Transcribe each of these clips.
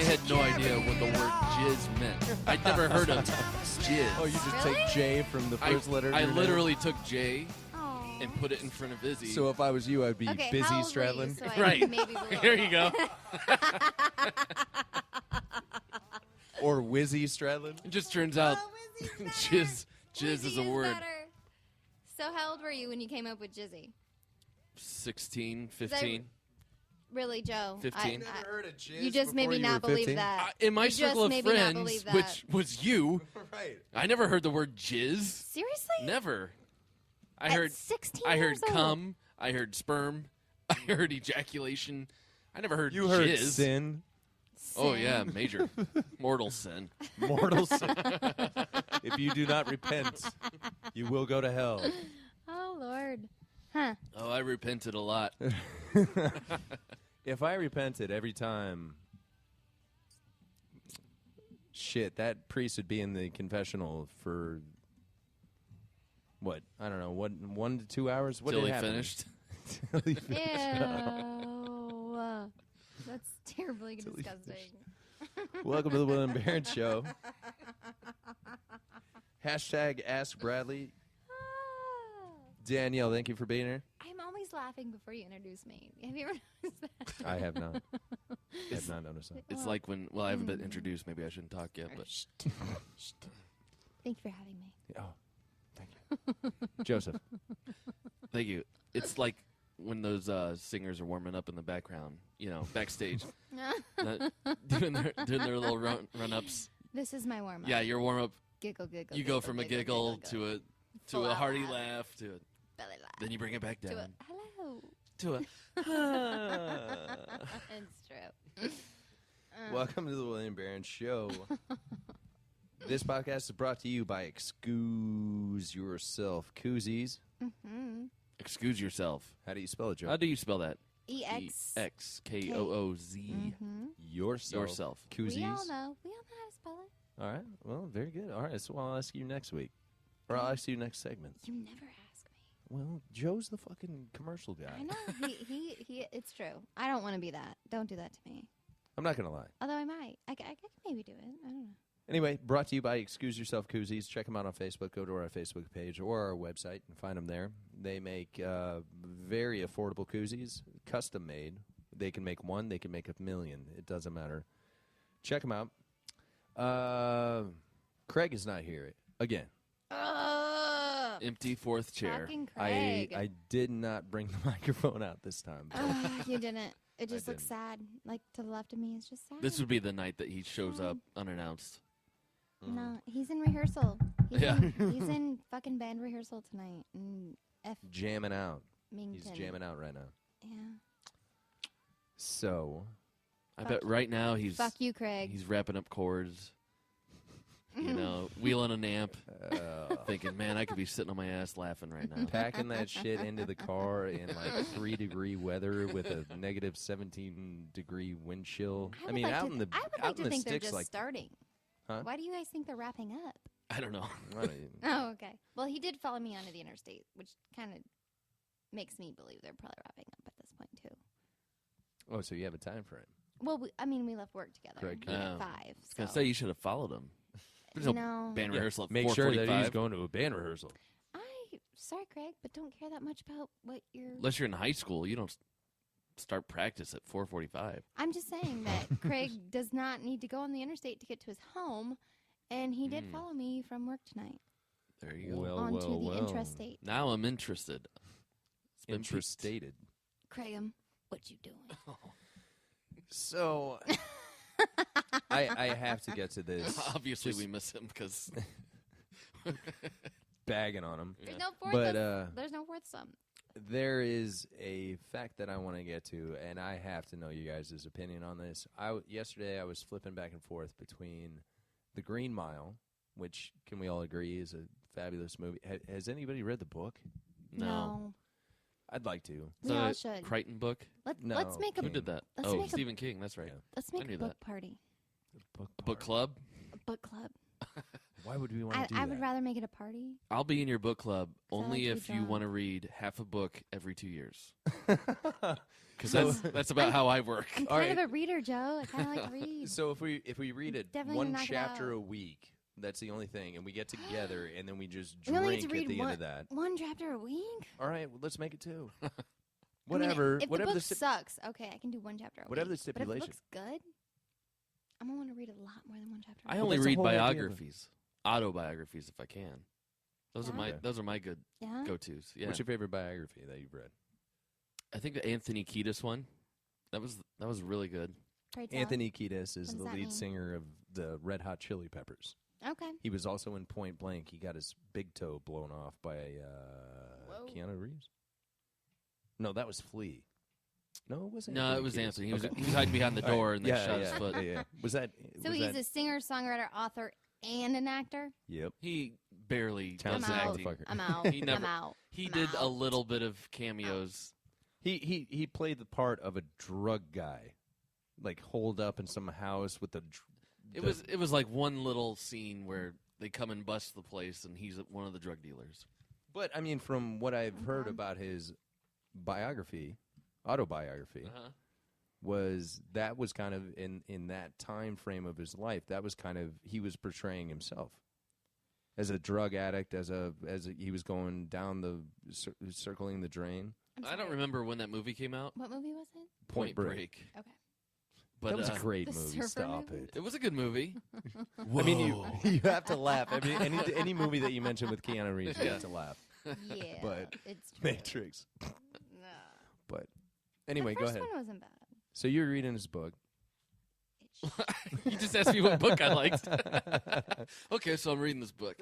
had no idea what the word jizz meant. I'd never heard of jizz. Oh, you just Really? take J from the first letter? I of your literally took J Aw. and put it in front of Izzy. name? So if I was you, I'd be Okay, busy how old were you, Stradlin. so I Right. can maybe believe Here it? you go. Or Wizzy Stradlin. It just turns out Oh, Wizzy's better. jizz Wizzy is a word. better. So how old were you when you came up with Jizzy? 16, 15. Really, Joe? 15. I- heard of jizz you just made me not believe that. In my You just circle of made me not friends, believe that. which was you, Right. I never heard the word jizz. Seriously? Never. I At heard 16 I heard years old? cum. I heard sperm. I heard ejaculation. I never heard You heard jizz. sin. Oh Sin. yeah, major mortal sin. Mortal sin. If you do not repent, you will go to hell. Oh, Lord. Huh. Oh, I repented a lot. If I repented every time, shit, that priest would be in the confessional for what? I don't know. What? 1 to 2 hours? What Till did he happen? finished. Till he finished. Ew. That's terribly Till he disgusting. Welcome to the Will and Barron Show. Hashtag Ask Bradley. Ah. Danielle, thank you for being here. I'm always laughing before you introduce me. Have you ever noticed that? I have not. I have not noticed that. It's like when I haven't been introduced. Maybe I shouldn't talk yet, but Shh. Shh. Thank you for having me. Oh, thank you. Joseph. thank you. It's like when those singers are warming up in the background, backstage, doing their little run-ups. This is my warm-up. Yeah, your warm-up. Giggle, giggle. You go from a giggle to Full a out hearty laugh. laugh to a, belly laugh. then you bring it back To a down hello. to a. It's true. Welcome to the William Barron Show. This podcast is brought to you by Exkooz Yourself Koozies. Mm-hmm. Exkooz yourself. How do you spell it, Joe? How do you spell that? EX. EXKOOZ. Mm-hmm. Yourself. Koozies. We all know. We all know how to spell it. All right. Well, very good. All right. So I'll ask you next week. Or I'll ask you next segment. You never ask me. Well, Joe's the fucking commercial guy. I know. He. It's true. I don't want to be that. Don't do that to me. I'm not going to lie. Although I might. I can maybe do it. I don't know. Anyway, brought to you by Exkooz Yourself Koozies. Check them out on Facebook. Go to our Facebook page or our website and find them there. They make very affordable koozies, custom made. They can make one. They can make 1,000,000. It doesn't matter. Check them out. Craig is not here again. Empty fourth chair. Fucking Craig. I did not bring the microphone out this time. You didn't. It just looks didn't. sad. Like to the left of me, it's just sad. This would be the night that he shows up unannounced. No, he's in rehearsal. He's Yeah. he's in fucking band rehearsal tonight. And Jamming out. Mington. He's jamming out right now. Yeah. So, I Fuck bet right now he's Fuck you, Craig. he's wrapping up chords. Wheeling an amp, thinking, man, I could be sitting on my ass laughing right now. packing that shit into the car in like 3-degree weather with a negative 17-degree wind chill. I mean, out in the I would out like in to the think they're sticks, just like starting. Huh? Why do you guys think they're wrapping up? I don't know. I don't even- Oh, okay. Well, he did follow me onto the interstate, which kind of makes me believe they're probably wrapping up at this point too. Oh, so you have a time frame? Well, we left work together Craig, at yeah. 5. I was gonna say you should have followed him. There's no No. band rehearsal at Make sure that he's 4:45. going to a band rehearsal. Sorry, Craig, but don't care that much about what you're. Unless you're in high school, you don't start practice at 4:45. I'm just saying that Craig does not need to go on the interstate to get to his home, and he did follow me from work tonight There you go. Well, onto well, the well. intrastate. Now I'm interested. It's been peaked. Interstated. Craigum, what you doing? So, I have to get to this. Obviously, Just we miss him because bagging on him. There's no fourth. But there's no fourth sum. there is a fact that I want to get to, and I have to know you guys' opinion on this. Yesterday I was flipping back and forth between The Green Mile, which can we all agree is a fabulous movie. Has anybody read the book? no. I'd like to. Is We that all a should. Crichton book? Let's No, make a Who did that? Let's Oh, make a- Stephen King. That's right. Yeah. let's I make knew a book party. Book club. A book club. Why would we want to do I that? would rather make it a party. I'll be in your book club I only like to be if you drunk. want to read half a book every 2 years. because that's about how I work. I'm kind of a reader, Joe. I kind of like to read. So if we read it Definitely one knock it chapter out. a week, that's the only thing, and we get together and then we just We only drink get to read at the end of that. one chapter a week? All right, well, let's make it 2. I Whatever. mean, if whatever the book sti- sucks, okay, I can do one chapter a Whatever the week. But if stipulation. the book's good, I'm going to want to read a lot more than one chapter. I a only week. that's the read whole idea of it. biographies, autobiographies, if I can. Those Yeah? are my good Yeah? go-tos. Yeah, What's your favorite biography that you've read? I think the Anthony Kiedis one. That was really good. Pray tell. Anthony Kiedis is What does the that lead mean? singer of the Red Hot Chili Peppers. Okay. He was also in Point Blank. He got his big toe blown off by Whoa. Keanu Reeves. No, that was Flea. No, it wasn't. No, it was Kiedis. Anthony. He was Okay. hiding behind the All right. door and they yeah, shot yeah, his foot. Yeah. Was that? So was he's that, a singer, songwriter, author, and an actor? Yep. He barely I'm does Talented out. acting. motherfucker. I'm out. He I'm never- out. He I'm did a out. little bit of cameos. He played the part of a drug guy, like holed up in some house with It was like one little scene where they come and bust the place, and he's one of the drug dealers. But I mean, from what I've heard Okay. about his autobiography, was kind of in that time frame of his life. That was kind of he was portraying himself as a drug addict, he was going down the circling the drain. I'm I don't sorry. remember when that movie came out. What movie was it? Point Break. Okay. But That was a great The movie. surfer Stop movie? it. it was a good movie. I mean, you have to laugh. I mean, any movie that you mention with Keanu Reeves, you have to laugh. Yeah. But it's true. Matrix. No. But anyway, the go first ahead. one wasn't bad. So you're reading his book. You just asked me what book I liked. Okay, so I'm reading this book.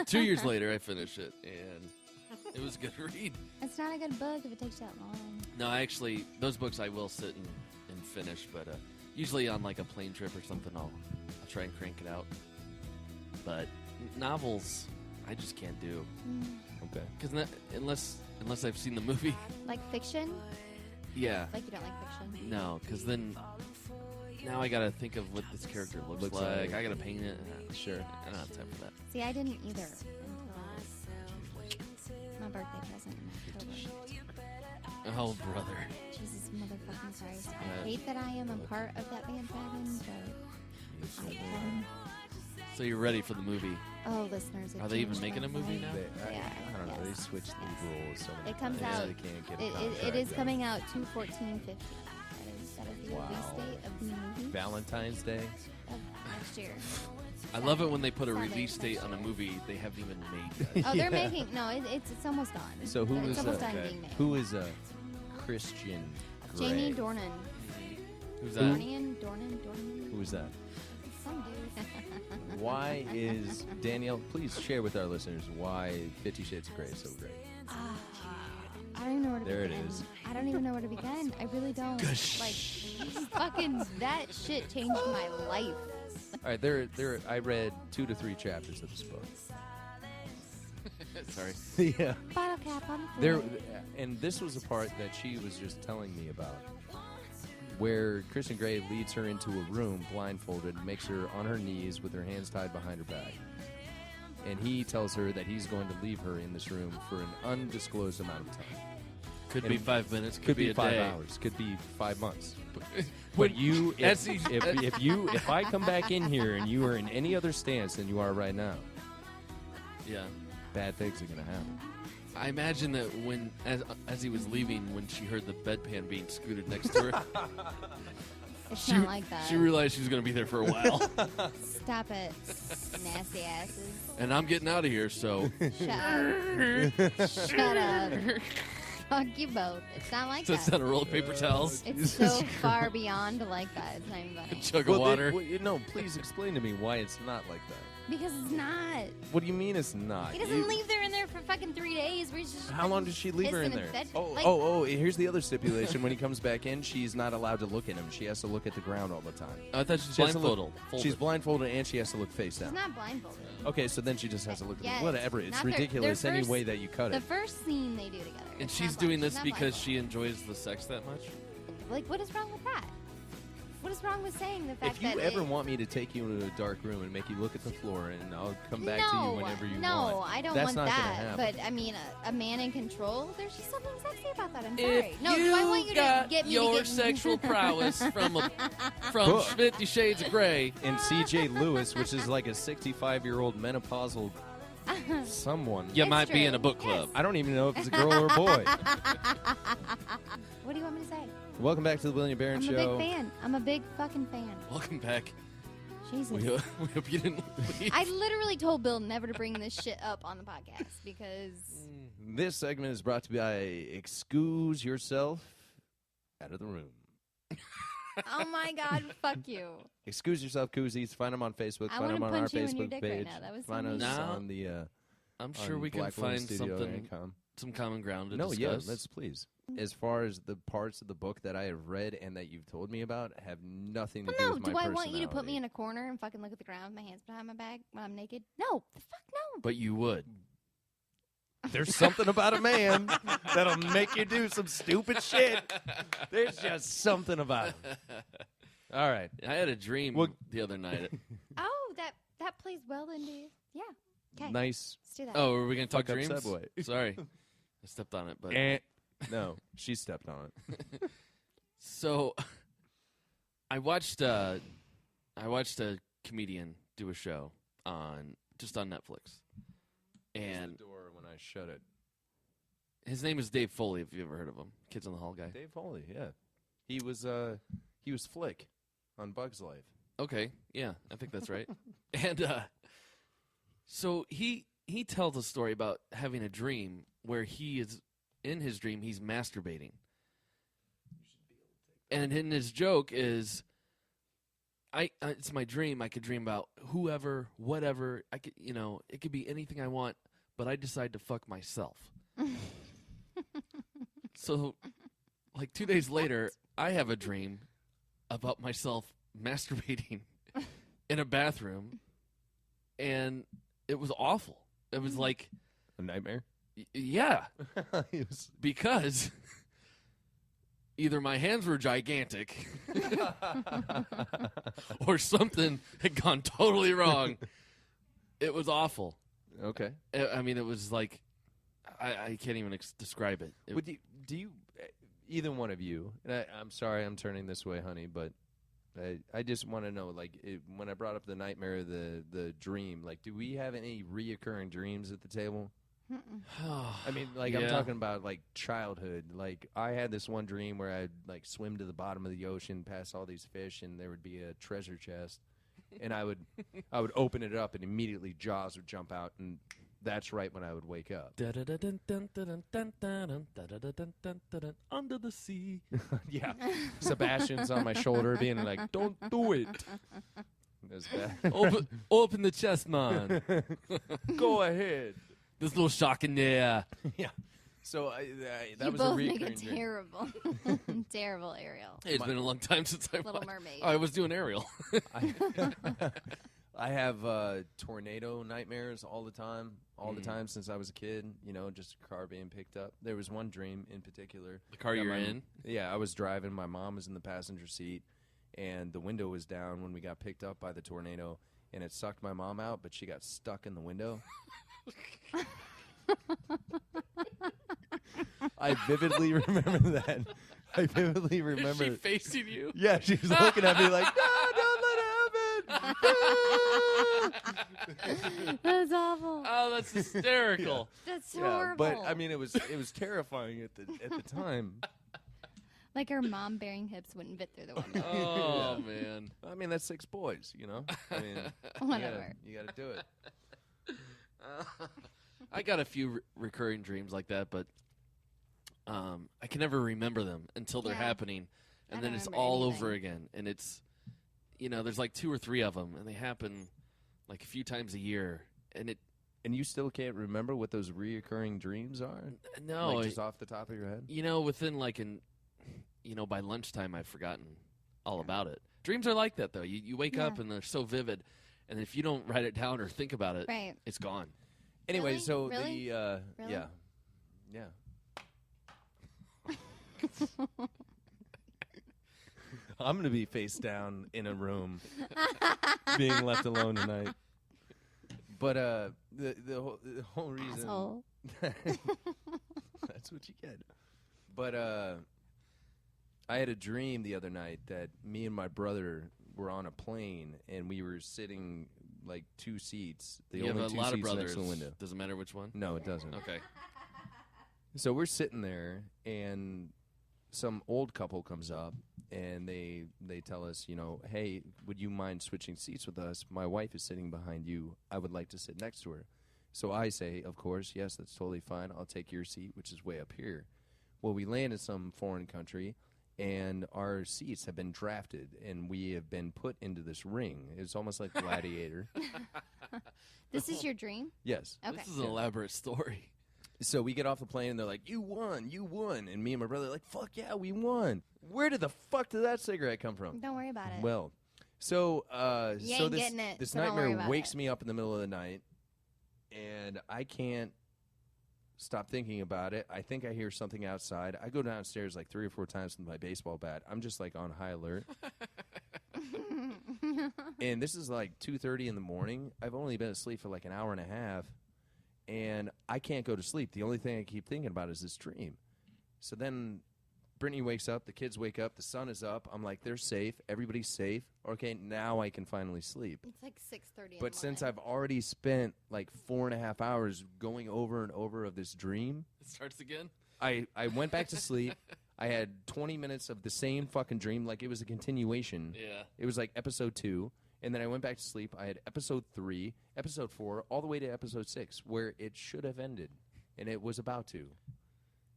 2 years later, I finish it, and it was a good read. It's not a good book if it takes that long. No, actually, those books I will sit and finish, but usually on like a plane trip or something, I'll try and crank it out. But novels, I just can't do Okay. because unless I've seen the movie. Like fiction? Yeah, Like you don't like fiction? no, because then now I gotta think of what this character looks Looks like. like. I gotta paint it. Sure. I don't have time for that. See, I didn't either until my birthday present in October. Oh, brother. Jesus motherfucking Christ. I Yeah. hate that I am a part of that bandwagon, but I am. So you're ready for the movie? Oh, listeners. it Are they even changed making my a movie life. now? They are, I don't know. They yes. switched lead roles so many It comes times. out- They can't get a It contract is done. coming out 2/14/50. That is the Wow. release date of the movie Valentine's Day. of next year. I love it when they put a Sunday release date next on a year. movie they haven't even made yet. Oh, they're Yeah. making it's almost done. So who it's is almost done being made. who is Christian Grey? Jamie Dornan. Who's that? Dornan. Who is that? Some dude. Why is Danielle? Please share with our listeners why 50 Shades of Grey is so great. I don't even know where to There it begin. is. I don't even know where to begin. I really don't. Like, fucking that shit changed my life. All right, there. I read 2 to 3 chapters of this book. Sorry. Yeah. Bottle cap on the There, floor. and this was a part that she was just telling me about, where Christian Grey leads her into a room blindfolded, makes her on her knees with her hands tied behind her back, and he tells her that he's going to leave her in this room for an undisclosed amount of time. Could And be 5 minutes. Could be a 5 day. hours. Could be 5 months. When But you, That's if, easy. if I come back in here and you are in any other stance than you are right now, Yeah. bad things are going to happen. I imagine that when, as he was leaving, when she heard the bedpan being scooted next to her, It's she, not like that. she realized she was going to be there for a while. Stop it, nasty asses. And I'm getting out of here, so Shut up. Shut up. Fuck you both. It's not like so it's that. not a roll of paper towels, It's so far beyond like that. It's not even a funny. jug of water. No, please explain to me why it's not like that. Because it's not. What do you mean it's not? He doesn't leave her in there for fucking 3 days. Where he's just How long does she leave her in pissing there? bed. Oh, Like, here's the other stipulation. When he comes back in, she's not allowed to look at him. She has to look at the ground all the time. I thought she's She has to look- blindfolded. She's blindfolded and she has to look face She's down. not blindfolded. Okay, so then she just has to look at Yeah, him. Whatever. It's not their- ridiculous their any first- way that you cut The it. first scene they do together. And it's she's not doing blind- this she's not because blindfolded. she enjoys the sex that much? Like, what is wrong with that? What is is wrong with saying the fact If you that ever want me to take you into a dark room and make you look at the floor, and I'll come back to you whenever you want. No, I don't That's want not that. gonna happen. But I mean, a man in control. There's just something sexy about that. I'm If sorry. No, you do I want you to got get me your to get sexual prowess from Book. 50 Shades of Grey. And C.J. Lewis, which is like a 65-year-old menopausal someone. You It's might be in true. a book club. I don't even know if it's a girl or a boy. What do you want me to say? Welcome back to the William Barron I'm Show. a big fan. I'm a big fucking fan. Welcome back. Jesus. We hope you didn't leave. I literally told Bill never to bring this shit up on the podcast because This segment is brought to you by Exkooz Yourself Out of the Room. oh my god, fuck you. Exkooz Yourself Koozies. Find them on Facebook. I Find them wanna on our punch you in your Facebook dick right page. now. That was so Find us mean. No. on the I'm sure on we can find something, blackwomanstudio.com. some common ground to No, yeah, discuss. let's please. As far as the parts of the book that I have read and that you've told me about have nothing to Well, do no, with my do I want you to put me personality. in a corner and fucking look at the ground with my hands behind my back when I'm naked? No, the fuck no. But you would. There's something about a man that'll make you do some stupid shit. There's just something about him. All right. I had a dream Well- the other night. Oh, that plays well into yeah. Okay, Nice. let's do that. Oh, are we going to talk Fuck up dreams? Subway. Sorry. I stepped on it. But No, she stepped on it. So I watched a comedian do a show on Netflix. And the door when I shut it. his name is Dave Foley, if you've ever heard of him. Kids on the Hall guy. Dave Foley, yeah. He was Flick on Bug's Life. Okay, yeah, I think that's right. And so he tells a story about having a dream where he is in his dream he's masturbating, and in his joke is, it's my dream. I could dream about whoever, whatever. I could, it could be anything I want, but I decide to fuck myself. So, like 2 days later, I have a dream about myself masturbating in a bathroom, and it was awful. It was like A nightmare? yeah, He was- because either my hands were gigantic or something had gone totally wrong. It was awful. Okay. I mean, it was like I can't even describe it. Do you, either one of you, and I'm sorry I'm turning this way, honey, but I just want to know, like, when I brought up the nightmare, the dream, like, do we have any reoccurring dreams at the table? I mean, like, I'm Yeah. talking about, like, childhood. Like, I had this one dream where I'd, like, swim to the bottom of the ocean, past all these fish, and there would be a treasure chest. And I would open it up, and immediately jaws would jump out, and that's right when I would wake up. Under the sea. Yeah. Sebastian's on my shoulder being like, don't do it. That's bad. Open the chest, man. Go ahead. There's no shark in there. Yeah. So that you was a both make a recurring dream. terrible, terrible Ariel. It's been a long time since I Little watched. Mermaid. I was doing Ariel. I have tornado nightmares all the time since I was a kid. Just a car being picked up. There was one dream in particular. The car that you're my- in? Yeah, I was driving. My mom was in the passenger seat, and the window was down when we got picked up by the tornado, and it sucked my mom out, but she got stuck in the window. I vividly remember that. I vividly remember. Is she facing you? Yeah, she was looking at me like, no, don't let it happen. That's awful. Oh, that's hysterical. That's Yeah, horrible. but I mean, it was terrifying at the time. like her mom bearing hips wouldn't fit through the window. Oh, man. I mean, that's 6 boys, I mean, Whatever. you gotta do it. I got a few recurring dreams like that, but I can never remember them until they're Yeah. happening, and I then don't it's remember all anything. over again. And it's, there's like 2 or 3 of them, and they happen like a few times a year. And And you still can't remember what those reoccurring dreams are? no, Like just off the top of your head? within like by lunchtime, I've forgotten all about it. Dreams are like that, though. You wake up Yeah. and they're so vivid, and if you don't write it down or think about it, Right. it's gone. Anyway, Really? so Really? the Really? yeah. I'm going to be face down in a room, being left alone tonight. But the whole reason... Asshole. That's what you get. But I had a dream the other night that me and my brother were on a plane, and we were sitting like 2 seats. The You only have a 2 lot of seats next brothers. to the window. Doesn't matter which one? No, it doesn't. Okay. So we're sitting there, and some old couple comes up, and they tell us, you know, hey, would you mind switching seats with us? My wife is sitting behind you. I would like to sit next to her. So I say, of course, yes, that's totally fine. I'll take your seat, which is way up here. Well, we land in some foreign country, and our seats have been drafted, and we have been put into this ring. It's almost like Gladiator. This is your dream? Yes. Okay. This is an elaborate story. So we get off the plane, and they're like, you won. And me and my brother are like, fuck yeah, we won. Where did the fuck did that cigarette come from? Don't worry about it. Well, so You so ain't this, getting it, this so don't worry nightmare about wakes it. me up in the middle of the night, and I can't stop thinking about it. I think I hear something outside. I go downstairs like 3 or 4 times with my baseball bat. I'm just like on high alert. And this is like 2:30 in the morning. I've only been asleep for like an hour and a half, and I can't go to sleep. The only thing I keep thinking about is this dream. So then Brittany wakes up. The kids wake up. The sun is up. I'm like, they're safe. Everybody's safe. Okay, now I can finally sleep. It's like 6:30. But since I've already spent like 4.5 hours going over and over of this dream, It starts again? I went back to sleep. I had 20 minutes of the same fucking dream, like it was a continuation. Yeah. It was like episode 2, and then I went back to sleep. I had episode 3, episode 4, all the way to episode 6, where it should have ended, and it was about to.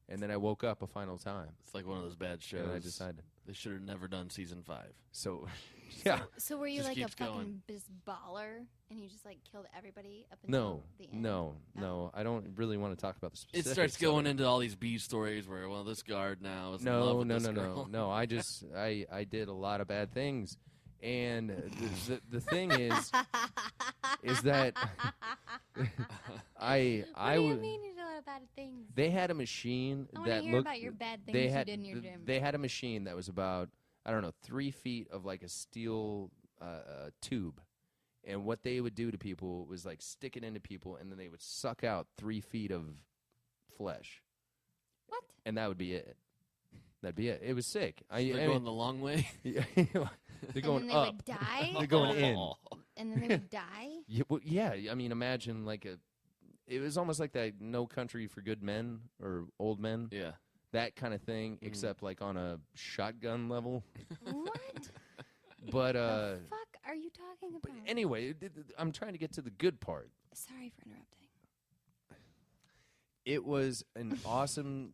And then I woke up a final time. It's like one of those bad shows. And I decided. They should have never done season 5. So, yeah. So were you Just like a keeps fucking going. baller, and you just like killed everybody up until the end? No. I don't really want to talk about the It specifics. starts of going it. into all these B stories where, well, this guard now is in love with this girl. No. I just I did a lot of bad things, and the thing is that I What do you was. mean you did a lot of bad things? They had a machine I want to that hear looked. about your bad things They you had did in your gym. they had a machine that was about 3 feet of like a steel tube, and what they would do to people was like stick it into people, and then they would suck out 3 feet of flesh, What? and that would be it. That'd be it. It was sick. They're going the long way. They're And going then they up. would die? They're going in. And then they would die? Yeah, well, yeah, I mean, imagine like it was almost like that No Country for Good Men or Old Men, Yeah. that kind of thing, except like on a shotgun level. What But the fuck are you talking about? anyway, I'm trying to get to the good part. Sorry for interrupting. It was an awesome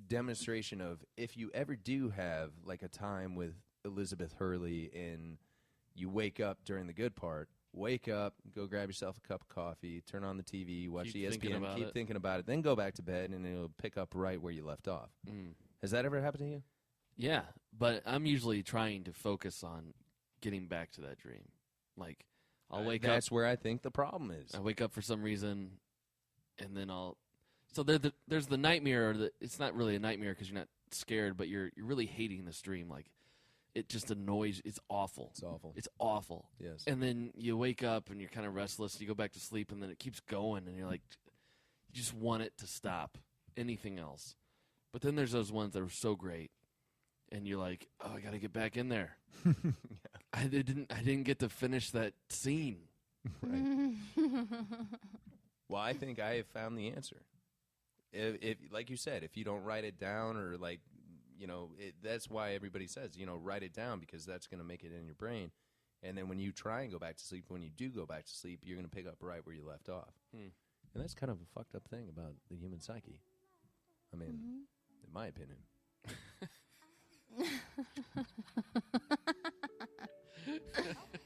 demonstration of if you ever do have like a time with Elizabeth Hurley and you wake up during the good part, wake up, go grab yourself a cup of coffee, turn on the TV, watch Keep thinking ESPN, about keep it. thinking about it, then go back to bed, and it'll pick up right where you left off. Mm. Has that ever happened to you? Yeah, but I'm usually trying to focus on getting back to that dream. Like, I'll wake up. That's where I think the problem is. I wake up for some reason, and then I'll. So there's the nightmare. It's not really a nightmare because you're not scared, but you're really hating this dream. Like, it just annoys. It's awful. It's awful. It's awful. Yes. And then you wake up and you're kind of restless. You go back to sleep, and then it keeps going, and you're like, you just want it to stop. Anything else, but then there's those ones that are so great, and you're like, oh, I got to get back in there. I didn't get to finish that scene. Right. Well, I think I have found the answer. If like you said, if you don't write it down or like, that's why everybody says, write it down because that's going to make it in your brain. And then when you try and go back to sleep, when you do go back to sleep, you're going to pick up right where you left off. And that's kind of a fucked up thing about the human psyche. I mean, in my opinion.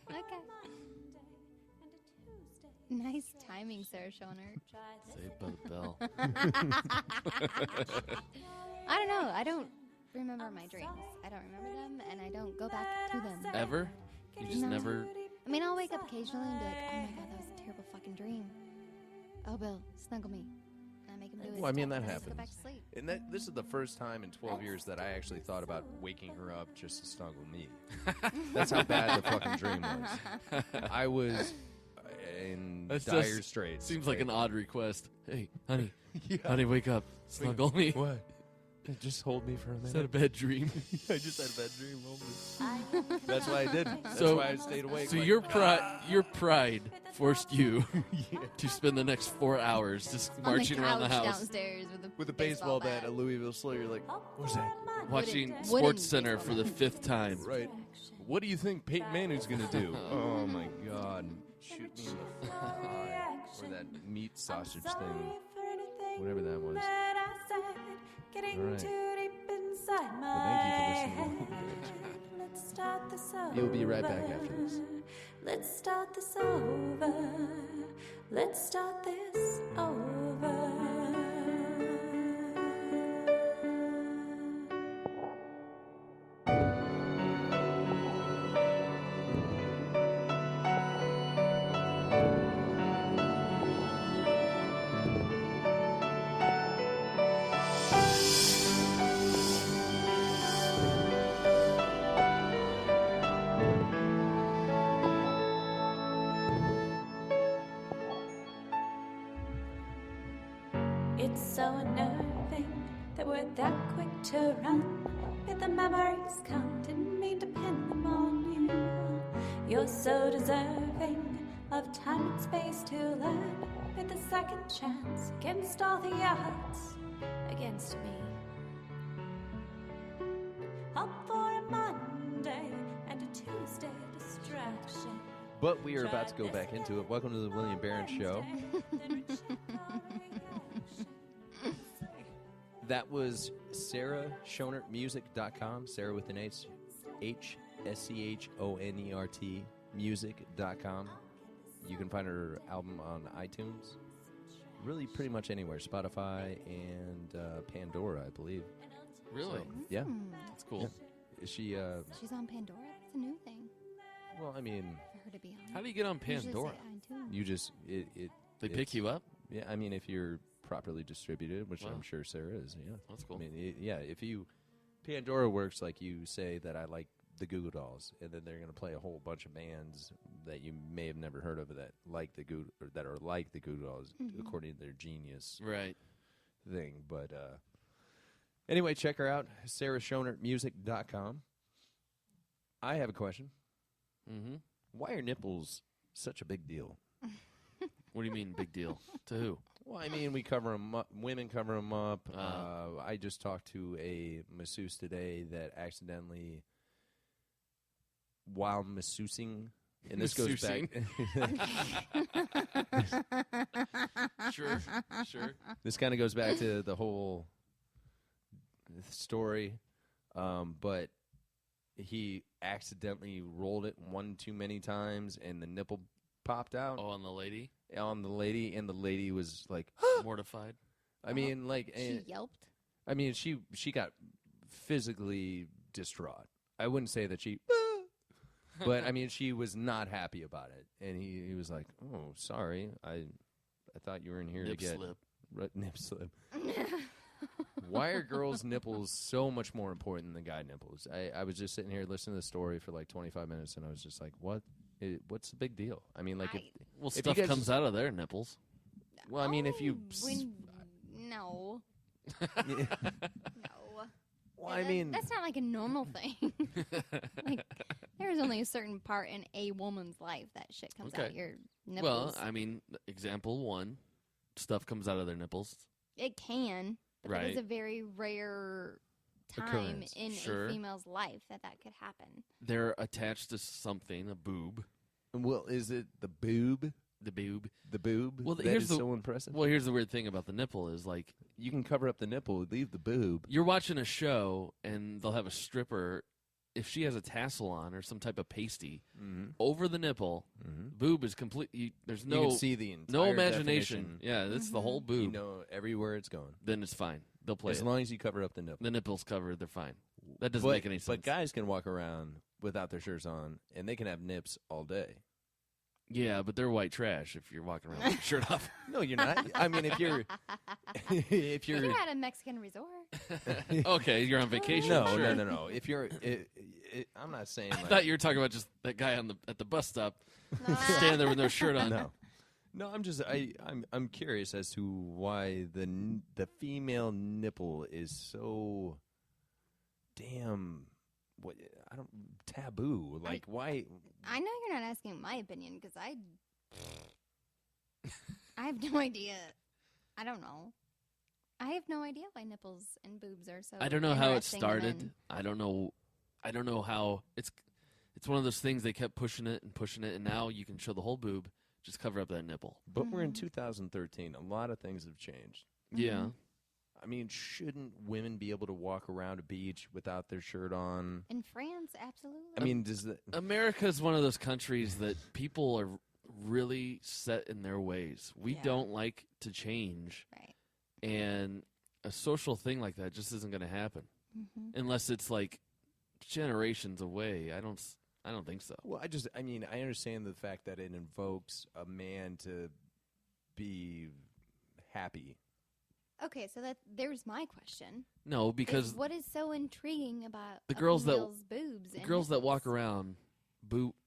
Okay. Nice timing, Sarah Schoner. Saved by the bell. I don't know. I don't remember my dreams. I don't remember them, and I don't go back to them. Ever? You just No. never. I mean, I'll wake up occasionally and be like, oh my god, that was a terrible fucking dream. Oh, Bill, snuggle me. I make him do his Well, I mean, stuff, that and I just go back happens. to sleep. And this is the first time in 12 years that I actually thought about waking her up just to snuggle me. That's how bad the fucking dream was. I was in That's dire just- straits. Seems like right? an odd request. Hey, honey, Yeah. honey, wake up, snuggle me. What? Just hold me for a Is that a minute. bad dream? I just had a bad dream. Hold me. That's why I did. That's So- why I stayed awake. So like, your pride forced you to spend the next 4 hours just marching on the around the couch house, downstairs with with a baseball bat, a Louisville Slugger, you're like, what's that? watching Wooden Sports Center baseball for the 5th time. Right. What do you think Peyton Manning's going to do? Oh, my God. Shoot me in the eye. Or that meat sausage thing. Whatever that was. Getting All right. too deep inside my Well, thank you for listening. head. Let's start this over. You'll be right back after this. Let's start this over. Let's start this over. It's so unnerving that we're that quick to run. But the memories come, didn't mean to pin them on you. You're so deserving of time and space to learn. With a second chance against all the odds against me. Up for a Monday and a Tuesday distraction. But we are about to go back into it. Welcome to the William Barron Show. That was SarahSchonertMusic.com. Sarah with an H. Schonert music.com. You can find her album on iTunes. Really pretty much anywhere. Spotify and Pandora, I believe. Really? So, yeah. That's cool. Yeah. Is she, She's on Pandora. That's a new thing well, I mean, for her to be on. How do you get on Usually say Pandora? iTunes. you just, They pick it's- you up? Yeah, I mean, if you're properly distributed, which Wow. I'm sure Sarah is, yeah. That's cool. I mean, yeah, if you, Pandora works like you say that I like the Goo Goo Dolls, and then they're going to play a whole bunch of bands that you may have never heard of that like the Goo, or that are like the Goo Goo Dolls, according to their genius Right. thing. But anyway, check her out, SarahSchonertMusic.com. I have a question. Mm-hmm. Why are nipples such a big deal? What do you mean, big deal? To who? Well, I mean, we cover them up. Women cover them up. Uh. I just talked to a masseuse today that accidentally, while masseusing, and this goes back. Sure. This kind of goes back to the whole story, but he accidentally rolled it one too many times, and the nipple popped out Oh, on the lady? on the lady, and the lady was like, Mortified? I mean, like, She yelped. I mean, she got physically distraught. I wouldn't say that she, but I mean, she was not happy about it, and he was like, "Oh, sorry, I thought you were in here Nip to get slip. nip slip." Why are girls' nipples so much more important than guy nipples? I was just sitting here listening to the story for like 25 minutes, and I was just like, "What? What's the big deal?" I mean, like, Well, you stuff guys- comes out of their nipples. well, I mean, if you, No. well, No. I mean, That's not like a normal thing. Like, there's only a certain part in a woman's life that shit comes Okay. out your Well, nipples. I mean, example one, stuff comes out of their nipples. It can, but that is Right. a very rare time Occurrence. in Sure. a female's life that could happen. They're attached to something, a boob. well, is it the boob? The boob. The boob? Well, that here's is the- so impressive. Well, here's the weird thing about the nipple is like You can cover up the nipple, leave the boob. you're watching a show and they'll have a stripper. If she has a tassel on or some type of pasty over the nipple, boob is completely. There's You no can see the entire no imagination. definition. Yeah, that's the whole You boob. know everywhere it's going. Then it's fine. They'll play As it. long as you cover up the nipple. The nipple's covered. They're fine. That doesn't but, make any sense. But guys can walk around without their shirts on, and they can have nips all day. Yeah, but they're white trash if you're walking around with your shirt off. No, you're not. I mean, if you're You're at a Mexican resort. Okay, you're on vacation. no, sure. no. If you're, I'm not saying. I Like, thought you were talking about just that guy at the bus stop, standing there with no shirt on. No, I'm curious as to why the female nipple is so damn taboo. Like why? I know you're not asking my opinion because I have no idea. I don't know. I have no idea why nipples and boobs are so. I don't know how it interesting to started. men. I don't know how it's one of those things they kept pushing it, and now you can show the whole boob, just cover up that nipple. But we're in 2013. A lot of things have changed. Yeah. I mean, shouldn't women be able to walk around a beach without their shirt on? In France, absolutely. I mean, does the America is one of those countries that people are really set in their ways. We don't like to change. Right. And a social thing like that just isn't going to happen unless it's like generations away. I don't think so. Well, I mean, I understand the fact that it invokes a man to be happy. Okay, so there's my question. No, because what is so intriguing about the a girls female's boobs? the and girls that walk nipples? around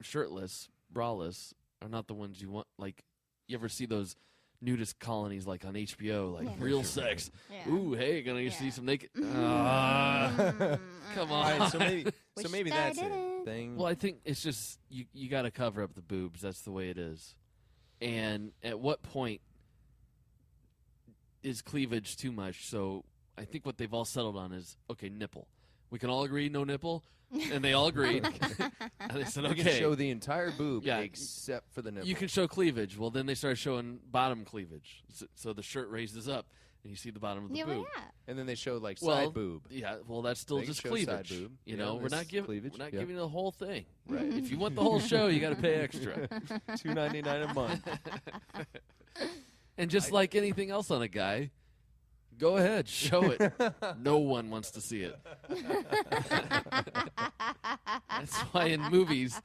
shirtless, braless are not the ones you want. Like, you ever see those nudist colonies like on HBO, like Real Sex? Yeah. Ooh, hey, gonna see some naked. Come on. All right, so maybe Wish I that's didn't. it. Thing. Well, I think it's just you got to cover up the boobs. That's the way it is. And at what point is cleavage too much? So I think what they've all settled on is, okay, nipple. We can all agree no nipple, and they all agreed. And they said, we okay, can show the entire boob Yeah. except for the nipple. you can show cleavage. Well, then they started showing bottom cleavage. So the shirt raises up, and you see the bottom of the Yeah, boob. yeah. and then they show like Well, side boob. Yeah, well, that's still They can just show cleavage. side boob. You Yeah, know, we're this not giving cleavage, we're not yeah. giving you the whole thing. Right. If you want the whole show, you got to pay extra. $2.99 a month. And just like anything else on a guy, go ahead, show it. No one wants to see it. That's why in movies,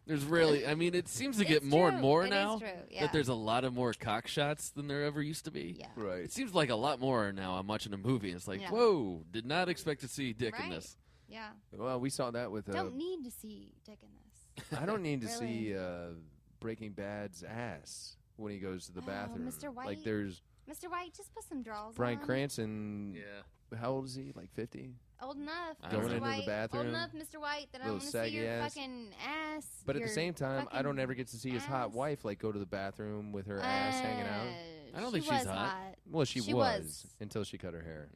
there's rarely. I mean, it seems to get It's more and true. more It is now true, yeah. that there's a lot of more cock shots than there ever used to be. Yeah. Right. It seems like a lot more now. I'm watching a movie, and it's like, Yeah. whoa, did not expect to see dick in Right. this. Yeah. Well, we saw that with. Don't need to see dick in this. I don't need to Really? see Breaking Bad's ass when he goes to the Oh, bathroom. Mr. Like White. there's Mr. White, just put some draws Bryan on. Cranston. Yeah. How old is he? Like 50? Old enough, Going Mr. into the White. bathroom, Old enough, Mr. White, that I little want to see saggy your ass. fucking ass. But at the your same time, I don't fucking ever get to see his hot ass. wife like go to the bathroom with her ass hanging out. I don't she think she's was hot. Well, she She was was. until she cut her hair.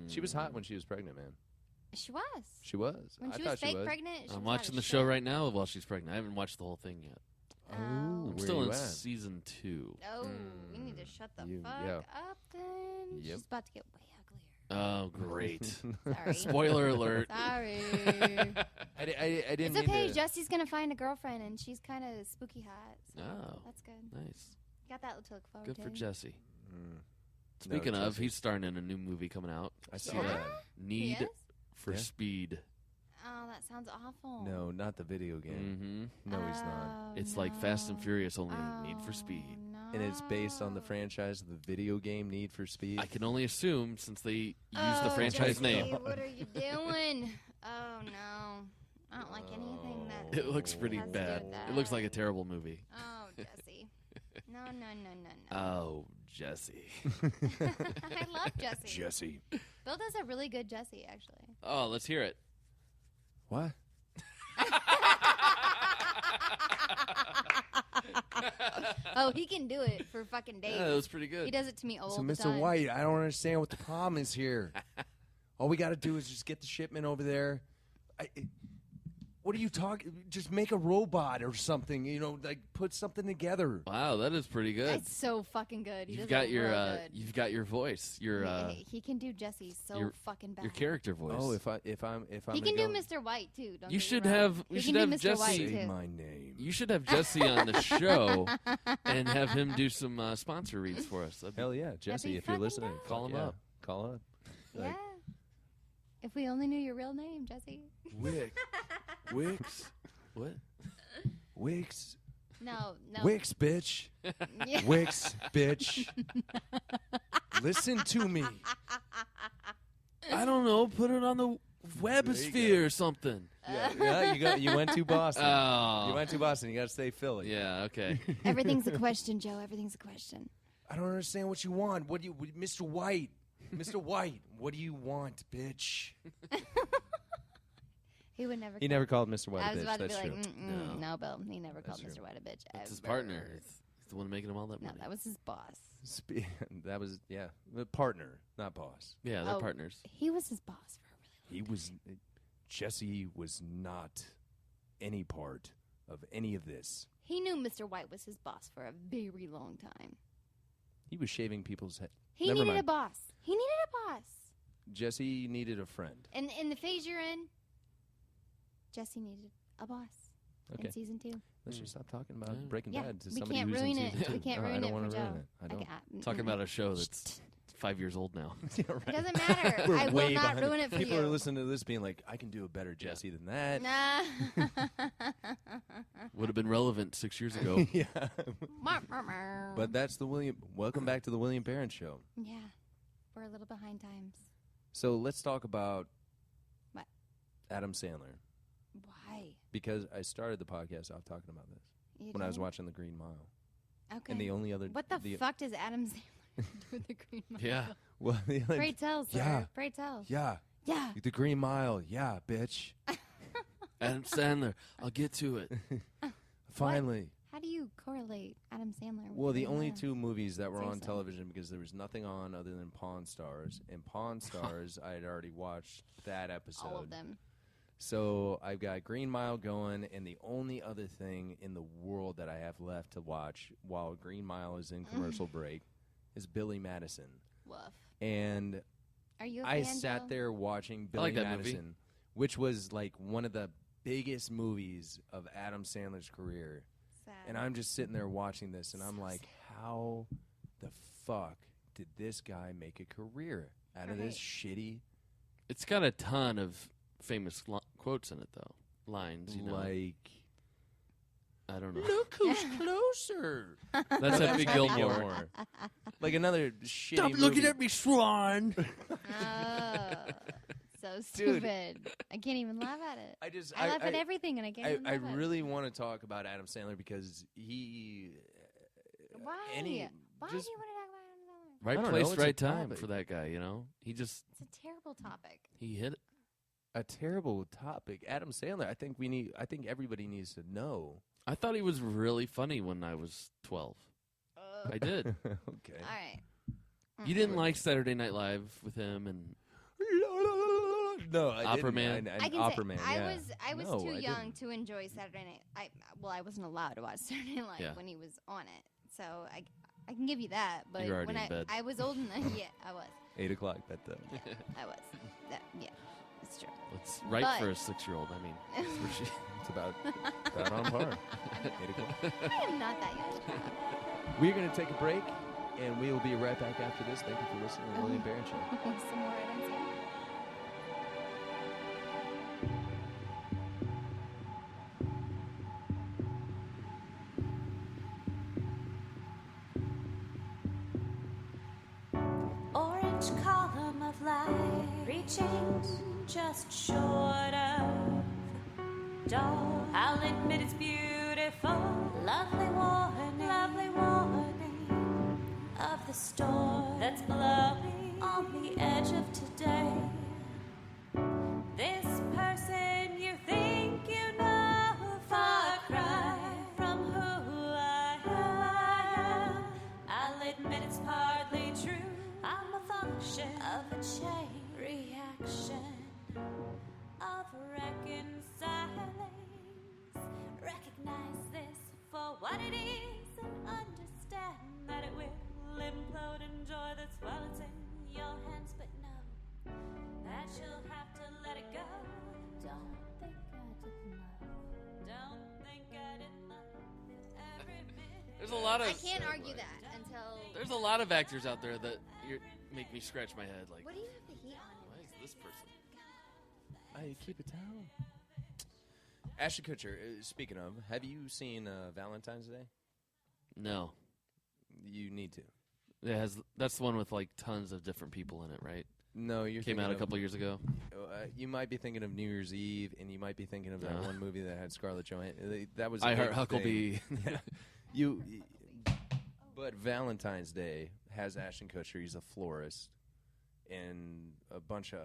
She was hot when she was pregnant, man. She was. She was. When I she thought was fake she was. pregnant, she I'm was hot watching as the show shit. right now while she's pregnant. I haven't watched the whole thing yet. Oh. I'm Where still you in at? season 2. Oh, we need to shut the You- fuck yeah. up then. Yep. She's about to get way uglier. Oh, great. Sorry. Spoiler alert. Sorry. I didn't It's mean okay. to- Jesse's going to find a girlfriend, and she's kind of spooky hot. So Oh. that's good. Nice. Got that to look forward Good to. for Jesse. Mm. Speaking No, of, Jesse. he's starring in a new movie coming out. I saw Yeah? that. Need Yes? for Yeah. Speed. Oh, that sounds awful. No, not the video game. Mm-hmm. No, he's not. Oh, It's like Fast and no. Furious, only Oh, Need for Speed. No. And it's based on the franchise of the video game Need for Speed. I can only assume since they used Oh, the franchise Jesse, name. What are you doing? Oh no, I don't like anything that. It looks pretty has to do bad. with It looks that. like a terrible movie. Oh, Jesse. No, no, no, no, no. Oh, Jesse. I love Jesse. Jesse. Bill does a really good Jesse, actually. Oh, let's hear it. What? Oh, he can do it for fucking days. Yeah, that was pretty good. He does it to me all So, the Mr. time. White, I don't understand what the problem is here. All we got to do is just get the shipment over there. What are you talking? Just make a robot or something. You know, like put something together. Wow, that is pretty good. It's so fucking good. He You've does got it your real good. you've got your voice. Your He can do Jesse so your- fucking bad. your character voice. Oh, if I'm He gonna can do go- Mr. White too. Don't You get me should wrong. have- He you can should do have Mr. White Jesse- Say too. my name. You should have Jesse on the show and have him do some sponsor reads for us. That'd be- Hell yeah, Jesse! be If you're fucking listening, dope. Call him yeah, up. Call up. Yeah. Like- If we only knew your real name, Jesse. Wicks. What? Wicks. No. Wix, bitch. Yeah. Wix, bitch. Listen to me. I don't know. Put it on the webosphere or something. You went to Boston. Oh. You went to Boston. You got to stay Philly. Yeah, okay. Everything's a question, Joe. Everything's a question. I don't understand what you want. Mr. White? Mr. White, what do you want, bitch? He would never. He never called Mr. White I a was bitch. about to That's be true. like, no, Bill. He never That's called true. Mr. White a bitch. That's his ever. partner. He's the one making him all that No, money. that was his boss. That was, the partner, not boss. Yeah, they're Oh. partners. He was his boss for a really long time. Jesse was not any part of any of this. He knew Mr. White was his boss for a very long time. He was shaving people's head. He Never needed mind. a boss. He needed a boss. Jesse needed a friend. And in the phase you're in, Jesse needed a boss Okay. in season 2. Let's just stop talking about Yeah. Breaking Yeah, Bad to we somebody can't who's ruin in it. season 2. We can't No, ruin I it don't for want to ruin Joe. it. I don't. Talking about a show that's 5 years old now. Yeah, right. It doesn't matter. We're I will way not behind. ruin it for People you. are listening to this being like, I can do a better Jesse than that. Nah. Would have been relevant 6 years ago. Yeah. But that's the William. Welcome back to the William Barron Show. Yeah, we're a little behind times. So let's talk about What? Adam Sandler. Why? Because I started the podcast off talking about this You when I was did? watching The Green Mile. Okay. And the only other. What the fuck does Adam Sandler do with the Green Mile? Yeah. Well, the other, Pray tell, sir. Yeah. Pray tell. yeah. Yeah. The Green Mile. Yeah, bitch. Adam Sandler. I'll get to it. Finally. How do you correlate Adam Sandler with Well, the Green only Mile? 2 movies that were on Seriously. television because there was nothing on other than Pawn Stars. And Pawn Stars, I had already watched that episode. All of them. So I've got Green Mile going, and the only other thing in the world that I have left to watch while Green Mile is in commercial break is Billy Madison. Woof. And Are you a I fan, sat Joe? there watching Billy like that movie. Madison, which was like one of the biggest movies of Adam Sandler's career. Sad. And I'm just sitting there watching this, and I'm So like, how the fuck did this guy make a career out of this shitty, It's got a ton of famous quotes in it, though. Lines, you know. like, I don't know. look who's closer? That's Happy Gilmore. Like another shitty Stop movie. looking at me, Swan. Oh, so stupid. I can't even laugh at it. I laugh at everything, and I can't even I laugh at really want to talk about Adam Sandler because he. it. Why? Why just- do you want to talk about Adam Sandler? Right I don't place, know, it's a right time topic. for that guy, you know? He just, It's a terrible topic. he hit it. A terrible topic, Adam Sandler. I think everybody needs to know. I thought he was really funny when I was 12. I did. Okay. All right. You didn't like Saturday Night Live with him and No, I Opera didn't. Man? I can Opera say Man. I yeah. was No, too I young didn't. to enjoy Saturday Night. I wasn't allowed to watch Saturday Night Live Yeah. when he was on it, so I can give you that. But You're already when in bed. I was old enough, yeah, I was. 8 o'clock bedtime. Yeah, I was. Yeah, it's true. it's right But- for a 6-year-old. I mean, that's where she, It's about on par. 8 o'clock. I am not that young. We're going to take a break, and we will be right back after this. Thank you for listening to the William Barron Show. Some more Adam Sandler. Orange column of light, reaching just short of dawn. I'll admit it's beautiful, lovely warning of the storm that's blowing on the edge of today. This person you think you know, far cry from who I am. I'll admit it's partly true. I'm a function of a chain reaction of reconciling. Recognize this for what it is and understand that it will implode in joy that's while it's in your hands, but know that you'll have to let it go. Don't think I didn't love. Don't think I didn't love every minute. there's a lot of I can't argue that until. there's a lot of actors out there that make me scratch my head. Like, What do you have the heat on? why is this person? I keep it down. Ashton Kutcher, speaking of, have you seen Valentine's Day? No. You need to. That's the one with like tons of different people in it, right? No, you're Came out a couple years ago. You might be thinking of New Year's Eve, and you might be thinking of that one movie that had Scarlett Johansson. That was I Heart big Huckabee. thing. But Valentine's Day has Ashton Kutcher. He's a florist, and a bunch of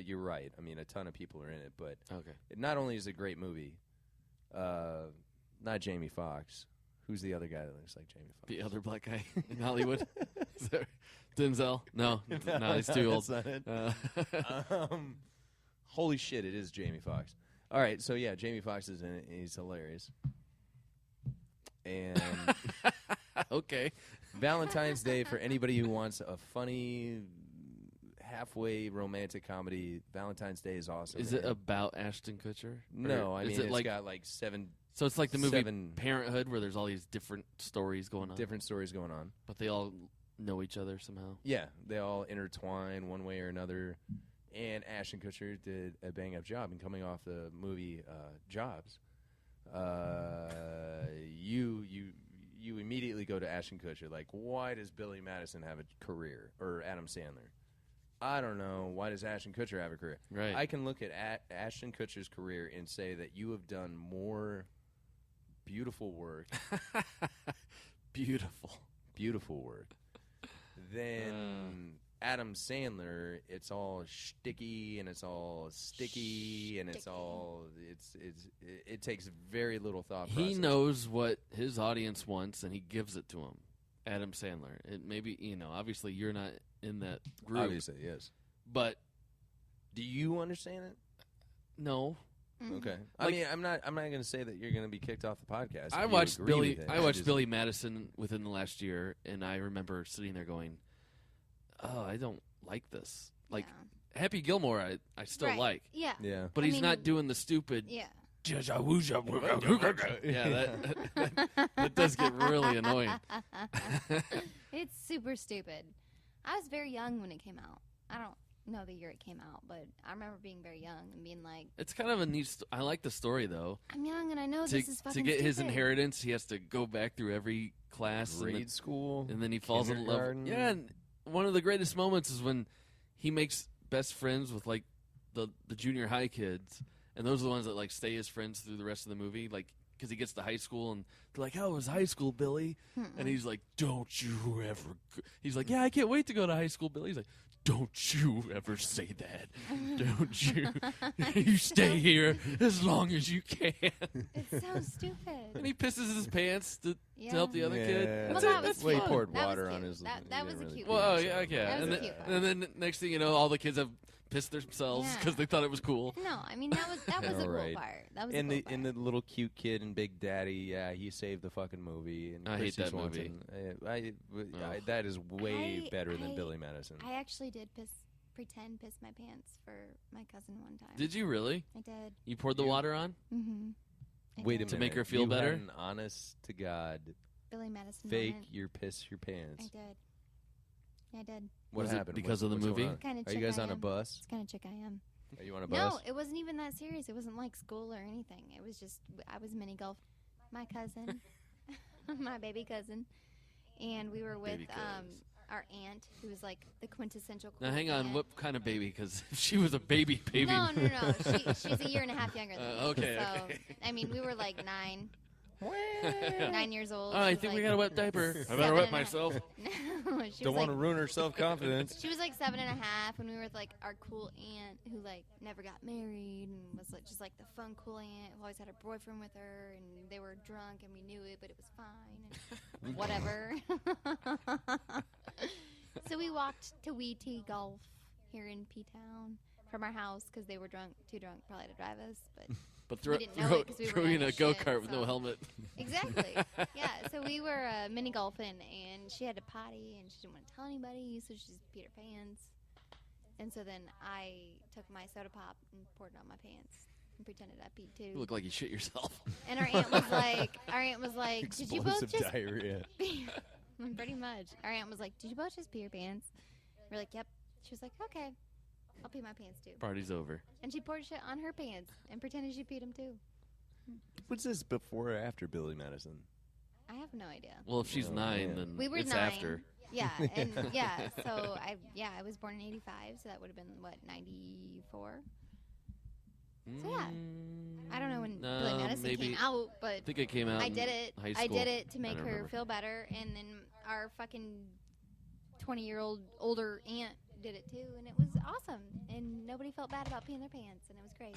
you're right. I mean, a ton of people are in it, but Okay. not only is it a great movie, not Jamie Foxx. Who's the other guy that looks like Jamie Foxx? The other black guy in Hollywood. Is that Denzel? No, he's too old. That's not it. Holy shit, it is Jamie Foxx. All right, so yeah, Jamie Foxx is in it. And he's hilarious. And Okay. Valentine's Day, for anybody who wants a funny, halfway romantic comedy, Valentine's Day is awesome. Is it about Ashton Kutcher? No, Or I is mean, it it's like, got like seven so it's like the movie 7 Parenthood, where there's all these different stories going on, different stories going on. but they all know each other somehow. Yeah, they all intertwine one way or another. And Ashton Kutcher did a bang-up job. And coming off the movie Jobs, you immediately go to Ashton Kutcher. Like, why does Billy Madison have a career? Or Adam Sandler? I don't know. Why does Ashton Kutcher have a career? Right. I can look at Ashton Kutcher's career and say that you have done more beautiful work, beautiful work, than Adam Sandler. It's all sticky and it's all sticky and it's all it takes very little thought process. He knows what his audience wants, and he gives it to them. Adam Sandler. It maybe obviously you're not in that group. Obviously, yes. But Do you understand it? no. Okay. I Like- mean, I'm not going to say that you're going to be kicked off the podcast. I if you watched agree Billy. with it. I watched just- Billy Madison within the last year, and I remember sitting there going, "Oh, I don't like this." Like Happy Gilmore, I still Right. like, Yeah. Yeah. but I he's mean- not doing the stupid. Yeah. Yeah, that does get really annoying. It's super stupid. I was very young when it came out. I don't know the year it came out, but I remember being very young and being like, It's kind of a neat. I like the story though. I'm young and I know To this is fucking get his stupid. inheritance, he has to go back through every class, Grade school. and then he falls in love. kindergarten. Yeah, and one of the greatest moments is when he makes best friends with like the junior high kids, and those are the ones that like stay his friends through the rest of the movie. Like, because he gets to high school and they're like, "How was high school, Billy?" And he's like, "Don't you ever?" He's like, "Yeah, I can't wait to go to high school, Billy." He's like, "Don't you ever say that? Don't you? You stay here as long as you can." It's so stupid. And he pisses his pants to Yeah. help the other kid. Yeah. That's Well, it. that was That's Well, he cute. fun. poured That was water on cute. his. That he was didn't a really cute do one. Well, much. yeah, okay. That was And a then, cute one. and then next thing you know, all the kids have pissed themselves Yeah. because they thought it was cool. No, I mean that was a cool Right. part. That was And a the cool and part. the little cute kid and Big Daddy, yeah, he saved the fucking movie. And I hate Christy that movie. Swanson, that is way better than I- Billy Madison. I actually did pretend piss my pants for my cousin one time. Did you really? I did. You poured the You- water on? Mm-hmm. Wait a minute. To make her feel you better? Had an honest to God Billy Madison fake moment. your piss your I pants. did. I did. What Was it happened? because of the What's going movie? on? Kind of Are you guys on a bus? It's kind of chick I am. Are you on a bus? No, it wasn't even that serious. It wasn't like school or anything. It was just I was mini golf. My cousin, my baby cousin, and we were with Baby cuz. our aunt, who was like the quintessential. Now, cool hang on. aunt. What kind of baby? Because if she was a baby. No. She's a year and a half younger than me. Okay, So okay. I mean, we were like 9 years old. Oh, I She was think we like got a wet diaper. I 7 better wet and a- myself. No, she Don't was want to like, ruin her self confidence. she was like 7 and a half, and we were with like our cool aunt who like never got married and was like just like the fun cool aunt who always had her boyfriend with her, and they were drunk and we knew it, but it was fine and whatever. So we walked to Wee Tea Golf here in P Town from our house because they were too drunk probably to drive us, but But We didn't know it 'cause we were throwing young a as go shit, kart with no so- helmet. exactly. Yeah, so we were mini golfing, and she had to potty, and she didn't want to tell anybody, so she just peed her pants. And so then I took my soda pop and poured it on my pants and pretended I peed You too. look like you shit yourself. And our aunt was like, "Did you both Explosive just diarrhea. pee?" Pretty much. Our aunt was like, "Did you both just pee your pants?" We're like, "Yep." She was like, "Okay, I'll pee my pants too." Party's over. And she poured shit on her pants and pretended she peed them too. What's this before or after Billy Madison? I have no idea. Well, if she's 9, man. then We were it's 9. after. Yeah, and so I was born in 85, so that would have been what, 94? So yeah, I don't know when Billy Madison maybe, came out, but I think it came out I in did it. high I school. did it to make don't her remember. feel better, and then our fucking 20-year-old older aunt did it too, and it was awesome. And nobody felt bad about peeing their pants, and it was great.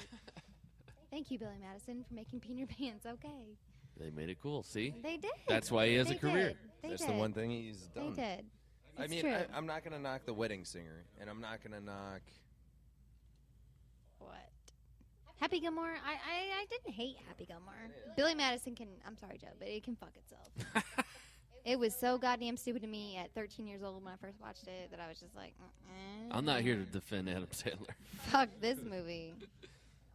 Thank you, Billy Madison, for making peeing your pants okay. They made it cool. See? They did. That's why he has They a career. Did. That's They the did. one thing he's done. They did. I It's mean, true. I'm not going to knock The Wedding Singer, and I'm not going to knock... What? Happy Gilmore? I didn't hate Happy Gilmore. Billy Madison can, I'm sorry, Joe, but it can fuck itself. It was so goddamn stupid to me at 13 years old when I first watched it that I was just like, I'm not here to defend Adam Sandler. fuck this movie.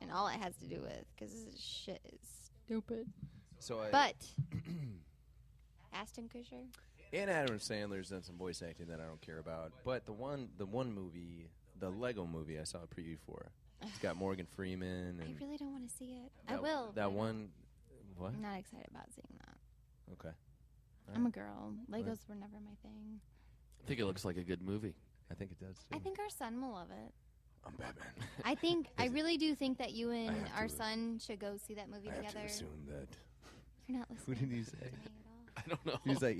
And all it has to do with, because this shit is stupid. So But, Ashton Kutcher? And Adam Sandler's done some voice acting that I don't care about. But the one movie, the Lego movie, I saw a preview for. It's got Morgan Freeman. I And really don't want to see it. I that- will. That but one... What? I'm not excited about seeing that. Okay. I'm a girl. Legos were never my thing. I think it looks like a good movie. I think it does, too. I think our son will love it. I'm Batman. I really do think that you and have our to- son should go see that movie I have together. to assume that... You're not listening. What did he to say? me at all. I don't know. He's like,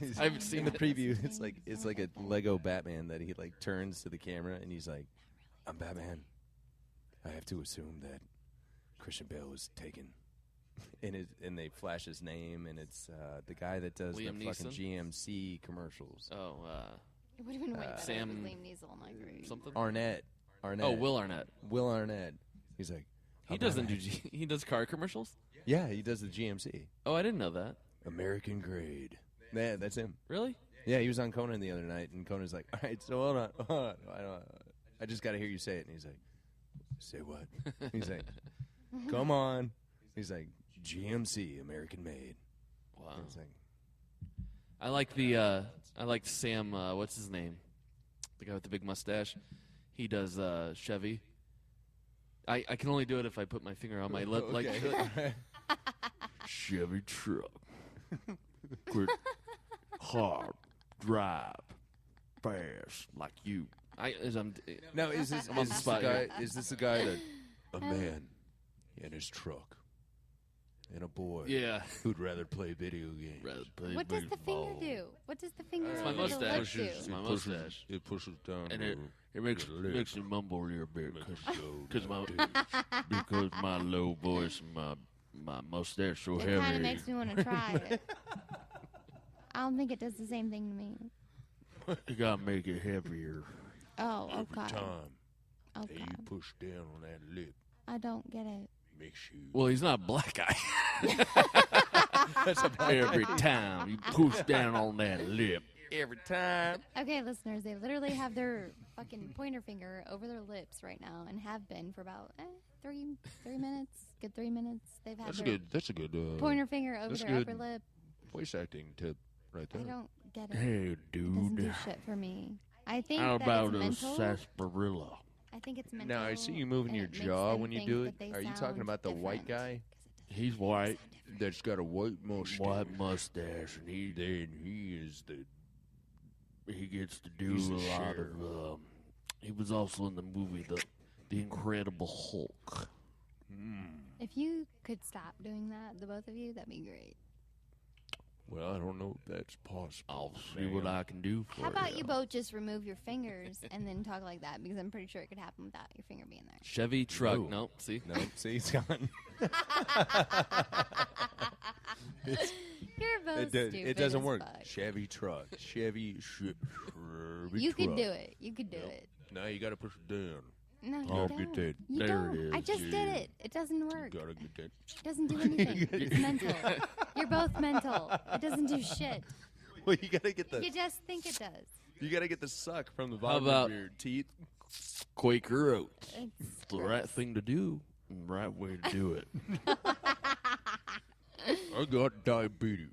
he's I haven't seen in the it. preview. It's like a Lego Batman that he like turns to the camera and he's like, "I'm Batman. I have to assume that Christian Bale was taken." And they flash his name and it's the guy that does Liam the fucking Neeson? GMC commercials. Oh, It would have been way better Sam- with Liam Neeson. Like, something? Arnett. Oh, Will Arnett. Will Arnett. He's like, He "I'm doesn't do. Batman." He does car commercials. Yeah, he does the GMC. Oh, I didn't know that. American grade. Yeah, that's him. Really? Yeah, he was on Conan the other night, and Conan's like, "All right, so hold on. I just got to hear you say it." And he's like, "Say what?" He's like, "Come on." He's like, "GMC, American made." Wow. And it's like, I like Sam. What's his name? The guy with the big mustache. He does Chevy. I can only do it if I put my finger on my lip. Like okay. Chevy truck. Good, hard, drive, fast, like you. Now, is this I'm on the spot guy? here. Is this the guy that a man in his truck and a boy Yeah. who'd rather play video games? Rather play what does the finger baseball. do? What does the finger It's do my to the lip mustache. do? It's my mustache. It pushes down. And it makes me mumble a little bit because my low voice and my mustache so It kind of heavy. makes me want to try it. I don't think it does the same thing to me. You gotta make it heavier. Oh, Every okay. time that Okay. you push down on that lip, I don't get it. makes you. Well, he's not a black guy. Every time you push down on that lip. Every time. Okay, listeners, they literally have their fucking pointer finger over their lips right now and have been for about 3 minutes. Good 3 minutes. They've had their That's a good pointer finger over that's their good. upper lip. voice acting tip right I there. don't get it. Hey, It doesn't do dude. shit for me. I think How that about it's a mental. sarsaparilla? I think it's mental. Now I see you moving and your it makes jaw them when you think do that it. they Are you talking sound about the white different. guy He's white, that's got a white mustache? white mustache, and he is the. gets to do He's a the lot sheriff. of. He was also in the movie The Incredible Hulk. If you could stop doing that, the both of you, that'd be great. Well, I don't know if that's possible. I'll see what I can do for How about you both just remove your fingers and then talk like that? Because I'm pretty sure it could happen without your finger being there. Chevy truck. No. Nope. See. No, see, it's gone. You're both stupid. It doesn't as work. fuck. Chevy truck. Chevy truck. You could do it. You could do it. No, you got to push it down. No, you I'll don't. get that. You There don't. it I is, just did yeah. it. It doesn't work. You got to get that. It doesn't do anything. It's mental. You're both mental. It doesn't do shit. Well, you got to get You just think it does. You got to get the suck from the bottom about- of your teeth. Quaker Oats. It's The right thing to do. And the right way to do it. I got diabetes.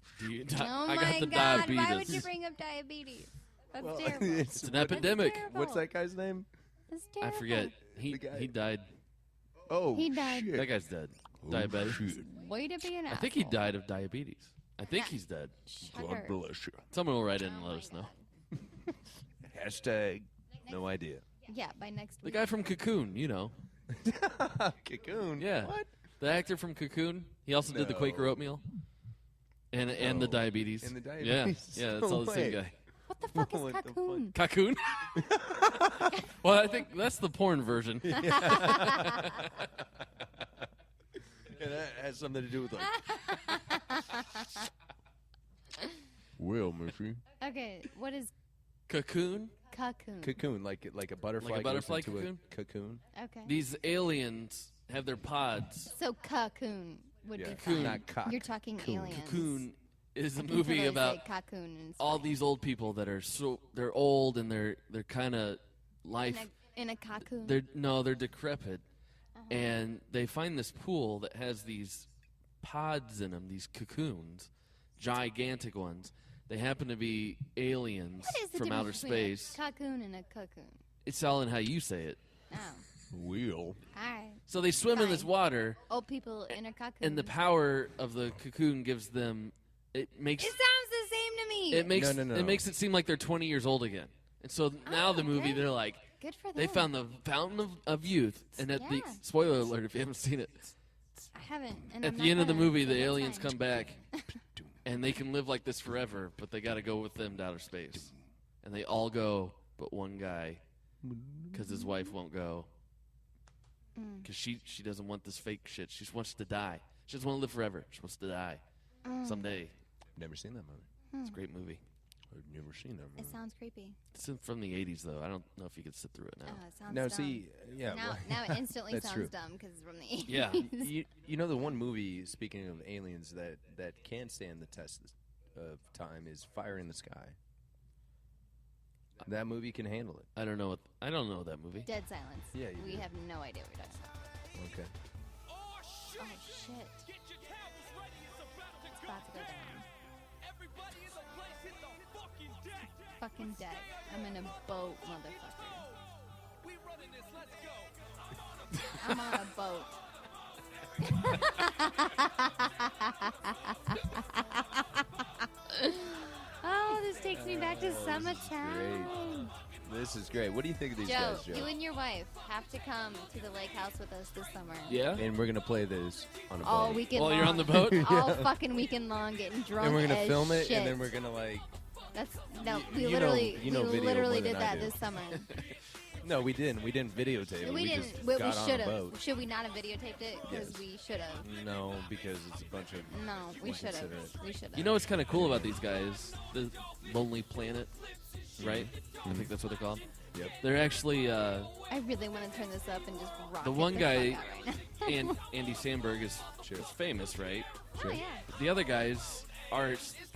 Oh I my got the God! diabetes. Why would you bring up diabetes? That's Well, terrible. It's an epidemic. terrible. What's that guy's name? That's I terrible. forget. The guy- He died. Oh, He died. shit. That guy's dead. Diabetes. Way to be an I asshole. think he died of diabetes. I think he's dead. Shudder. bless you. Someone will write in and Oh let my us know. God. Hashtag no idea. Yeah, by next The week. guy from Cocoon, you know. Cocoon. Yeah. What? The actor from Cocoon. He also did the Quaker No. oatmeal. And the No. diabetes. And the diabetes. Yeah, that's all the same No way. guy. What the fuck is What the fuck? Cocoon? Cocoon? Well, I think that's the porn version. And that has something to do with Will, Murphy. Okay, what is Cocoon? cocoon? Cocoon, like a butterfly. Like a butterfly goes into cocoon? A cocoon. Okay. These aliens have their pods. So cocoon would Yeah. be Cocoon. fine. Not cock. You're talking Cocoon. aliens. Cocoon is a I can movie totally about say cocoon in all Spanish. these old people that are they're old and they're kind of life. in a cocoon. They're decrepit, Uh-huh. and they find this pool that has these pods in them, these cocoons, gigantic ones. They happen to be aliens What is the from outer difference between space. a cocoon and a cocoon? It's all in how you say it. Oh, Will. all right. So they swim in this Fine. water, Old people in a cocoon. and the power of the cocoon gives them. It makes It sounds the same to me. it makes No. it makes it seem like they're 20 years old again. And so now the movie, okay. they're like, Good for them. they found the fountain of youth, and at the Yeah. spoiler alert if you haven't seen it, I haven't. And at I'm the not end of the gonna, movie, so the that's aliens fine. come back, and they can live like this forever, but they got to go with them to outer space, and they all go, but one guy, because his wife won't go, because she doesn't want this fake shit. She just wants to die. She doesn't want to live forever. She wants to die someday. Never seen that movie. It's a great movie. I've never seen that movie. It sounds creepy. It's from the 80s, though. I don't know if you could sit through it now. Oh, it sounds Now, dumb. see, yeah. Now it instantly That's sounds true. dumb because it's from the 80s. Yeah. You know the one movie, speaking of aliens, that can stand the test of time is Fire in the Sky. That movie can handle it. I don't know that movie. Dead silence. Yeah, you we do. have no idea what you're talking about. Okay. Oh shit! It's about to go down. Fucking dead. I'm in a boat, motherfucker. I'm on a boat. Oh, this takes me back to summertime. This is great. What do you think of these Joe, guys, Joe? you and your wife have to come to the lake house with us this summer. Yeah? And we're gonna play this on a All boat. weekend While long. you're on the boat? All fucking weekend long, getting drunk. And we're gonna as film it, shit. and then we're gonna like. That's no. We You know- literally, you know we video literally more than did I that do. this summer. No, we didn't. We didn't videotape it. we just didn't. We got on should a have. boat. Should we not have videotaped it? Because Yes. we should have. No, because it's a bunch of. No, we should have. Inconsiderate. We should have. You know what's kind of cool about these guys? The Lonely Planet, right? I think that's what they're called. Yep. They're actually I really want to turn this up and just rock the it one the guy, fuck out right now. Andy Samberg is Sure. famous, right? Oh yeah. The other guys are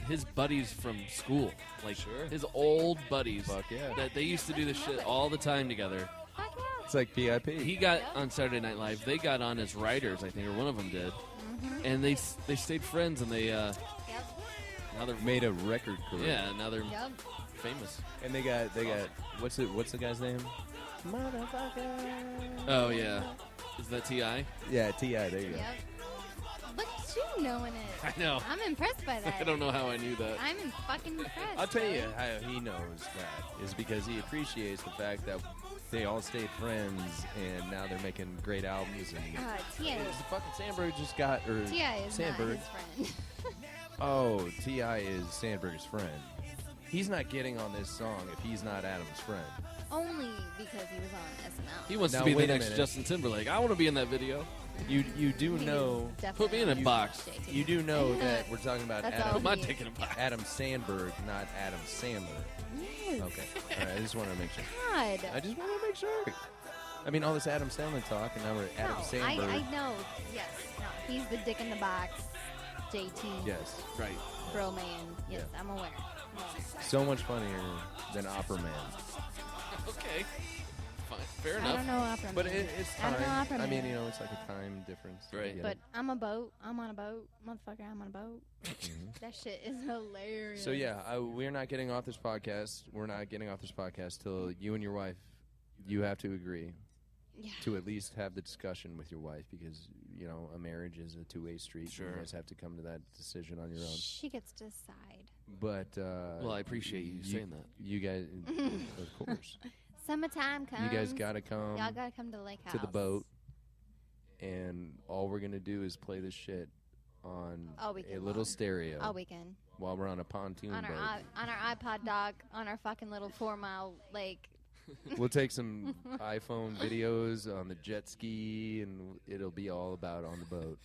his buddies from school, like Sure. his old buddies. Fuck yeah. That they used to do this shit all the time together. Fuck yeah. It's like PIP. He got on Saturday Night Live. They got on as writers, I think, or one of them did, and they stayed friends, and they Yep. now they're made a record career. yeah now they're Yep. famous. And they got what's the guy's name? Oh yeah, is that Ti? Yeah, T.I. There you go. Yep. Look at you knowing it. I know. I'm impressed by that. I don't know how I knew that. I'm fucking impressed. I'll tell you bro. how he knows that is because he appreciates the fact that they all stayed friends and now they're making great albums and. T.I. The fucking Sandberg just got or T.I. is Sandberg. not his friend. Oh, T.I. is Sandberg's friend. He's not getting on this song if he's not Adam's friend. Only because he was on SNL. He wants Now, to be the wait a next minute. Justin Timberlake. I want to be in that video. You do He know is definitely Put me in a on box. JT. you do know that we're talking about That's all Adam Put my he- dick in a box. Adam Sandberg, not Adam Sandler. Yes. Okay. All right. I just want to make sure. God. I just want to make sure. I mean, all this Adam Sandler talk, and now we're at Adam no, Sandberg. I know. Yes. No. He's the dick in the box. JT. Yes. Right. Bro man. Yes, Yeah. I'm aware. So much funnier than Opera Man. Okay. Fine. Fair I don't enough. know opera But man. it's I don't know time. opera I mean, man. you know, it's like a time difference. Right. I get But it. I'm a boat. I'm on a boat. Motherfucker, I'm on a boat. That shit is hilarious. So yeah, we're not getting off this podcast. We're not getting off this podcast till you and your wife, you have to agree Yeah. to at least have the discussion with your wife because a marriage is a two-way street. Sure. You guys have to come to that decision on your own. She gets to decide. But Well, I appreciate you saying that. You guys, of course, Summertime comes. you guys got to come Y'all gotta come to the lake house. to the boat, and all we're gonna do is play this shit on All weekend a little long. stereo All weekend. while we're on a pontoon On boat. our iPod dock on our fucking little 4-mile lake. We'll take some iPhone videos on the jet ski, and it'll be all about on the boat.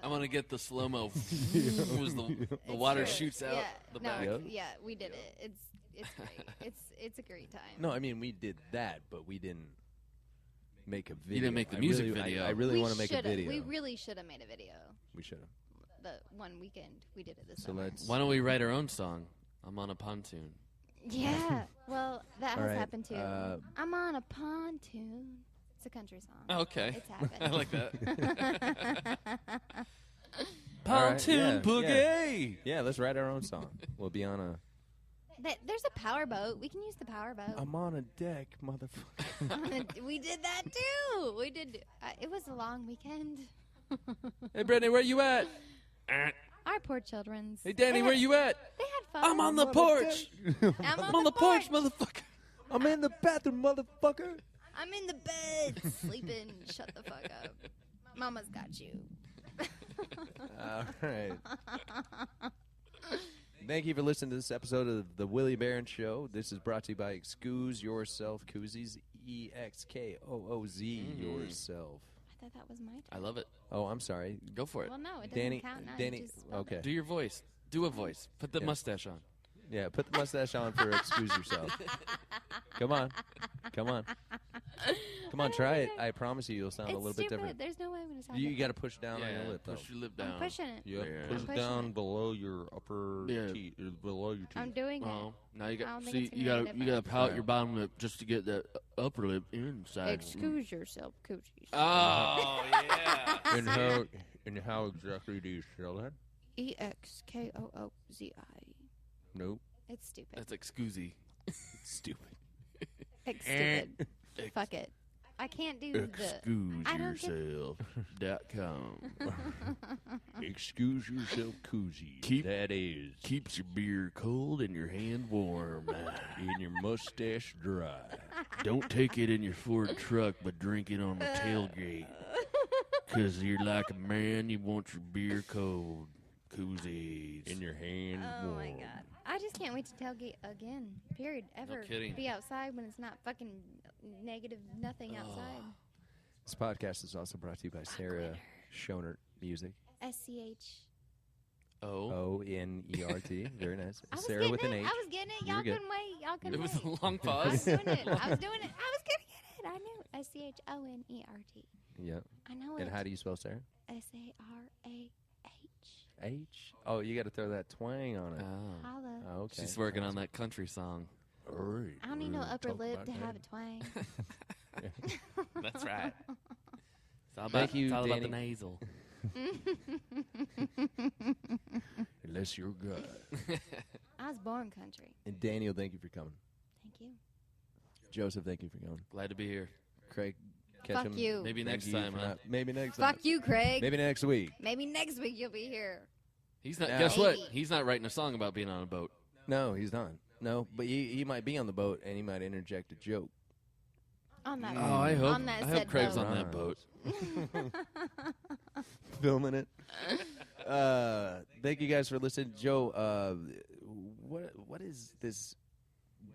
I'm gonna get the slow mo. The water true. shoots out Yeah, the no, back. Yep. Yeah, we did it. It's great. it's a great time. No, I mean we did that, but we didn't make a video. You didn't make the I music really- video. I really We want to make a shoulda- video. We really should have made a video. We should have. The one weekend we did it this So summer. let's. Why don't we write our own song? I'm on a pontoon. Yeah. Well, that All has right, happened too. I'm on a pontoon. It's a country song. Oh, okay. It's happened. I like that. All right, Pontoon yeah, boogie. Yeah, let's write our own song. We'll be on a. There's a power boat. We can use the power boat. I'm on a deck, motherfucker. We did that too. We did. It was a long weekend. Hey, Brittany, where you at? Our poor children's. Hey, Danny, where you at? They had fun. I'm on the porch. I'm I'm on the porch, motherfucker. I'm in the bathroom, motherfucker. I'm in the bed sleeping. Shut the fuck up. Mama's got you. All right. Thank you for listening to this episode of the Willie Barron Show. This is brought to you by Exkooz Yourself Koozies. EXKOOZ Yourself. I thought that was my turn. I love it. Oh, I'm sorry. Go for it. Well, no, it doesn't Danny. count now. You Danny. just spelled Okay. it. Do your voice. Do a voice. Put the Yeah. mustache on. Yeah, put the mustache on for Exkooz Yourself. Come on. Come on. Come on, try it. I promise you, you'll sound It's a little stupid. bit different. There's no way I'm going to sound You different. got to push down on your lip, though. push your lip I'm down. pushing it. Yep. Yeah. Push I'm pushing down it. below your upper Yeah. teeth, below your teeth. I'm doing Well, now you I got don't think see it's gonna you make a got you got to difference. pout Yeah. your bottom lip just to get that upper lip it. inside. Excuse yourself, Koozies. Oh yeah. And how exactly do you spell that? EXKOOZI. Nope. It's stupid. That's excusey. Stupid. It's stupid. Fuck it. I can't do Exkooz I don't get- yourself.com. Excuse yourself, Koozies. Keep- that is. Keeps your beer cold and your hand warm. And your mustache dry. Don't take it in your Ford truck, but drink it on the tailgate. 'Cause you're like a man, you want your beer cold. Koozies. In your hand Oh warm. my god. I just can't wait to tailgate again. Period. Ever. kidding. Be outside when it's not fucking negative nothing outside. This podcast is also brought to you by Sarah Schonert Music. SCH. Oh. ONERT. Very nice. I was Sarah getting with an it. H. I was getting it. You were Y'all good. couldn't wait. Y'all couldn't It was wait. a long I was pause. doing it. I was doing it. I was gonna get it. I knew. SCHONERT. Yep. I know it. And how do you spell Sarah? SARAH. H. Oh, you got to throw that twang on it. Oh. Holla. Oh, okay. She's working on that country song. All right. I don't need no we'll upper talk lip about to that. have a twang. That's right. It's all about, Thank you, it's all about the Danny. nasal. Unless you're good. I was born country. And Daniel, thank you for coming. Thank you. Joseph, thank you for coming. Glad to be here. Craig, catch Fuck him. you. Maybe Thank next you time, for huh? not- Maybe next time. Fuck you, Craig. Maybe next week. Maybe next week you'll be here. He's not. Now- Guess what? Maybe. He's not writing a song about being on a boat. No, he's not. No, but he might be on the boat and he might interject a joke. On that. Oh, I hope. On that I hope said Craig's boat. on that boat. Filming it. Thank you guys for listening. Joe, what is this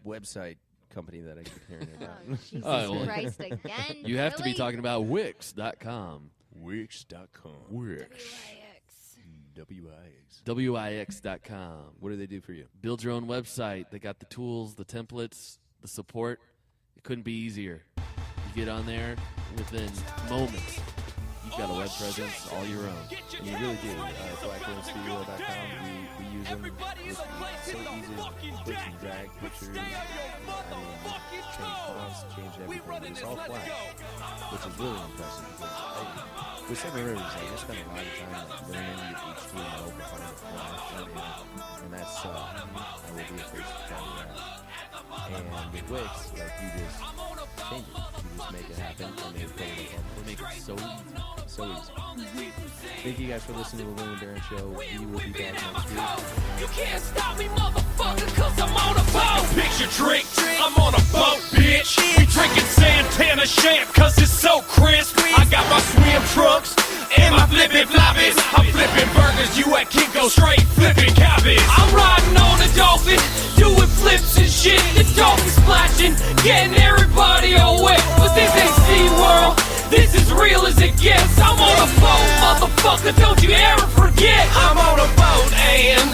website company that I keep hearing about? Oh, Jesus Oh, well. Christ again. You have to be Really? talking about Wix.com. Wix.com. Wix. WIX. WIX. Wix.com. What do they do for you? Build your own website. They got the tools, the templates, the support. It couldn't be easier. You get on there within moments. You've got a web presence all your own. And you really do. BlackRoseStudio.com. We use them. It's so easy to click and drag pictures. Change fonts, change everything. It's all flat, which is really impressive. Because with Seven Rivers, I spend a lot of time learning the HTML before the flash, and that's I will be a first to tell you that. And with Wix, like you just change it. You just make it happen, and they put it in. We make it so easy. So easy. Thank you guys for listening to the William Barron Show. We will be back next week. You can't stop me, motherfucker, cause I'm on a boat. Picture trick, I'm on a boat, bitch. We drinking Santana champ, cause it's so crisp. I got my swim trunks and my flippin' floppies. I'm flipping burgers, you at Kinko straight flipping cabbage. I'm riding on a dolphin, doing flips and shit. The dolphin splashing, getting everybody all wet. But this ain't SeaWorld, this is real as it gets. I'm on a boat, motherfucker, don't you ever forget. I'm on a boat and